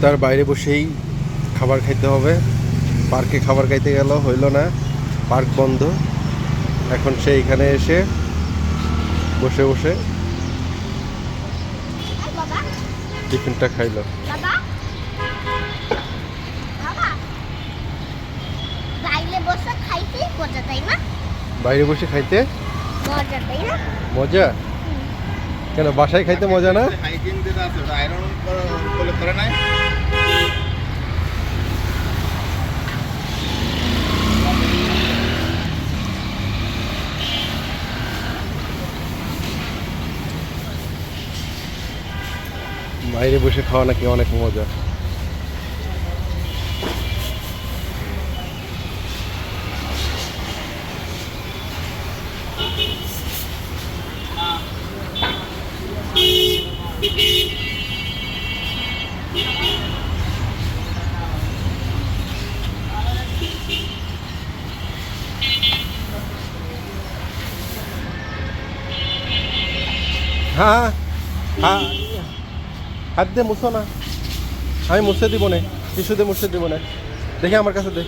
তার বাইরে বসেই খাবার খাইতে হবে। পার্কে খাবার খাইতে গেল, হইল না, পার্ক বন্ধ। এখন সে এখানে এসে বসে বসে টিফিনটা খাইলো। বাইরে বসে খাইতে মজা? কেন বাসায় খাইতে মজা না? বাইরে বসে খাওয়া নাকি অনেক মজা। হ্যাঁ হ্যাঁ, হাত দিয়ে মুছো না, আমি মুছে দিব না, টিস্যু দিয়ে মুছে দিব না। দেখি আমার কাছে দে।